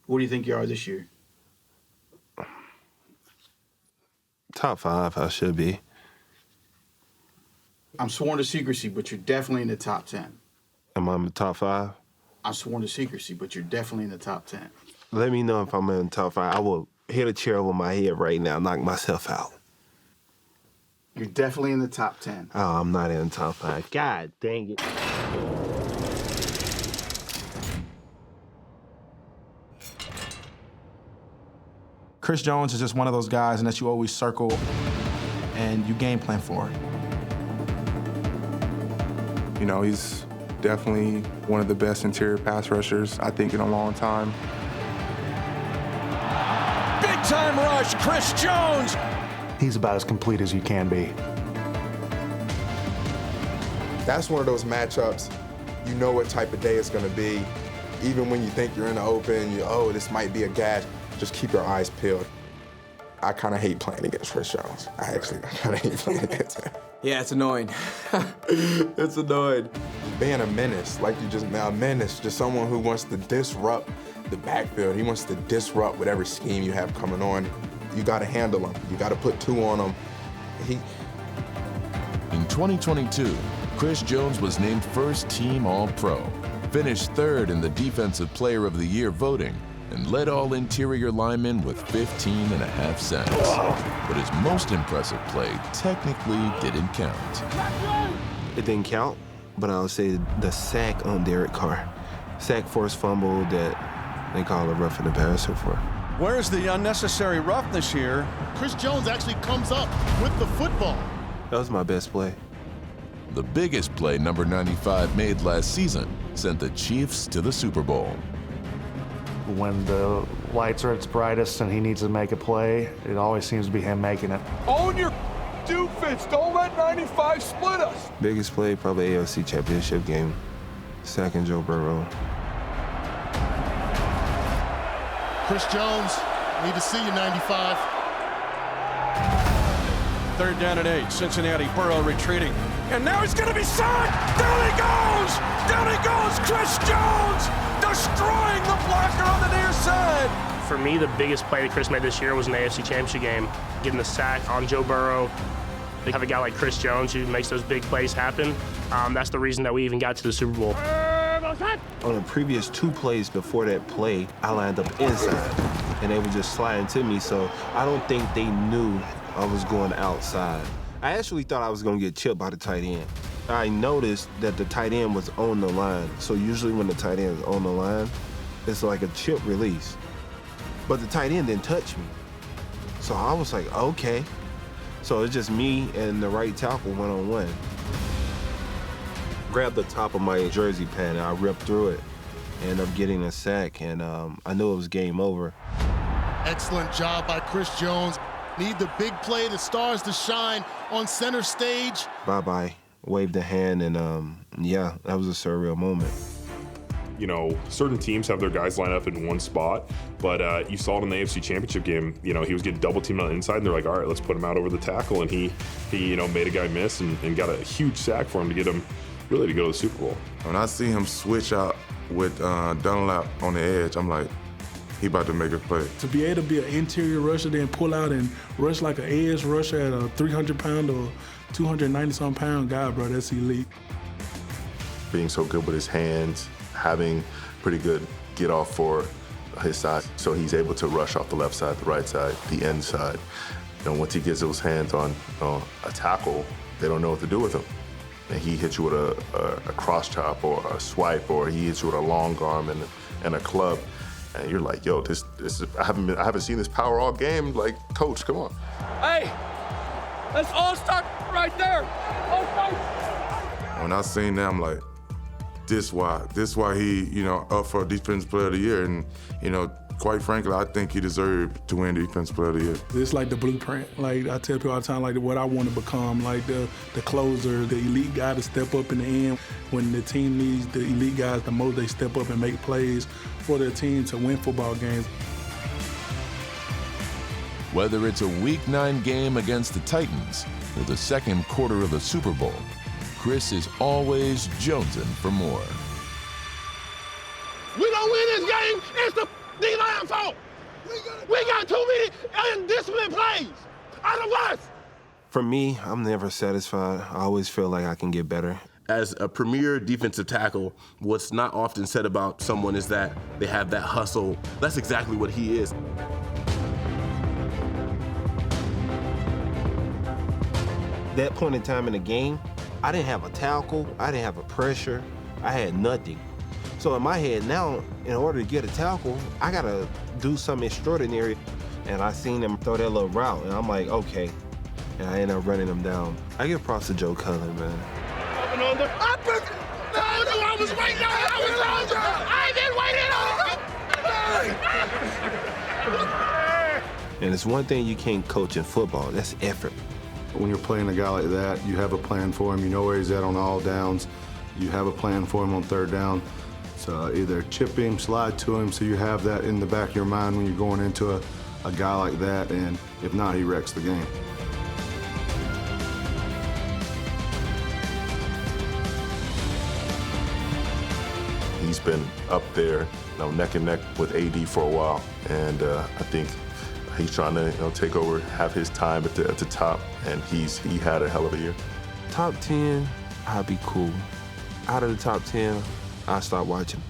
What do you think you are this year? Top 5, I should be. I'm sworn to secrecy, but you're definitely in the top 10. Am I in the top 5? I'm sworn to secrecy, but you're definitely in the top 10. Let me know if I'm in the top 5. I will hit a chair over my head right now, knock myself out. You're definitely in the top 10. Oh, I'm not in the top 5. God dang it. Chris Jones is just one of those guys, and that you always circle and you game plan for. You know, he's definitely one of the best interior pass rushers, I think, in a long time. Big-time rush, Chris Jones. He's about as complete as you can be. That's one of those matchups, you know what type of day it's gonna be. Even when you think you're in the open, oh, this might be a gash, just keep your eyes peeled. I kind of hate playing against Chris Jones. I kind of hate playing against him. Yeah, it's annoying. It's annoying. Being a menace, like you just, a menace, just someone who wants to disrupt the backfield. He wants to disrupt whatever scheme you have coming on. You got to handle him. You got to put 2 on him. In 2022, Chris Jones was named first team All-Pro, finished 3rd in the Defensive Player of the Year voting, and led all interior linemen with 15.5 sacks. But his most impressive play technically didn't count. It didn't count, but I'll say the sack on Derek Carr. Sack forced fumble that they call a roughing the passer for. Where's the unnecessary roughness here? Chris Jones actually comes up with the football. That was my best play. The biggest play number 95 made last season sent the Chiefs to the Super Bowl. When the lights are at its brightest and he needs to make a play, it always seems to be him making it. Own your defense. Don't let 95 split us. Biggest play, probably AFC Championship game. Sacking Joe Burrow. Chris Jones, need to see you, 95. 3rd down and 8. Cincinnati, Burrow retreating. And now he's going to be sacked. Down he goes. Down he goes. Chris Jones destroying the blocker on the near side. For me, the biggest play that Chris made this year was in the AFC Championship game. Getting the sack on Joe Burrow. They have a guy like Chris Jones who makes those big plays happen. That's the reason that we even got to the Super Bowl. On the previous 2 plays before that play, I lined up inside, and they were just sliding to me, so I don't think they knew I was going outside. I actually thought I was going to get chipped by the tight end. I noticed that the tight end was on the line, so usually when the tight end is on the line, it's like a chip release. But the tight end didn't touch me. So I was like, okay. So it's just me and the right tackle one-on-one. Grabbed the top of my jersey pad and I ripped through it. Ended up getting a sack, and I knew it was game over. Excellent job by Chris Jones. Need the big play, the stars to shine on center stage. Bye-bye. Waved a hand, and yeah, that was a surreal moment. You know, certain teams have their guys line up in one spot, but you saw it in the AFC Championship game. You know, he was getting double teamed on the inside, and they're like, all right, let's put him out over the tackle, and he you know, made a guy miss and got a huge sack for him to get him really to go to the Super Bowl. When I see him switch out with Dunlap on the edge, I'm like, he about to make a play. To be able to be an interior rusher, then pull out and rush like an edge rusher at a 300-pound or 290-some-pound guy, bro, that's elite. Being so good with his hands, having pretty good get off for his side, so he's able to rush off the left side, the right side, the end side. You know, once he gets those hands on a tackle, they don't know what to do with him. And he hits you with a cross chop or a swipe, or he hits you with a long arm and a club. And you're like, yo, this is, I haven't seen this power all game. Like, coach, come on. Hey, that's all start right there. When I seen that, I'm like, this why he, you know, up for Defensive Player of the Year. And, you know, quite frankly, I think he deserved to win Defensive Player of the Year. It's like the blueprint. Like I tell people all the time, like what I want to become, like the closer, the elite guy to step up in the end. When the team needs the elite guys the most, they step up and make plays for their team to win football games. Whether it's a Week 9 game against the Titans or the second quarter of the Super Bowl, Chris is always jonesing for more. We don't win this game, it's the D-Line discipline plays. Out of us. For me, I'm never satisfied. I always feel like I can get better. As a premier defensive tackle, what's not often said about someone is that they have that hustle. That's exactly what he is. That point in time in the game, I didn't have a tackle, I didn't have a pressure, I had nothing. So in my head now, in order to get a tackle, I gotta do something extraordinary. And I seen him throw that little route, and I'm like, okay. And I ended up running him down. I give props to Joe Cullen, man. I was waiting on it. I been waiting on it. And it's one thing you can't coach in football, that's effort. When you're playing a guy like that, you have a plan for him. You know where he's at on all downs. You have a plan for him on third down. So either chip him, slide to him, so you have that in the back of your mind when you're going into a guy like that, and if not, he wrecks the game. He's been up there, neck and neck with AD for a while, and I think he's trying to take over, have his time at the top, and he had a hell of a year. Top 10, I'd be cool. Out of the top 10, I'll start watching.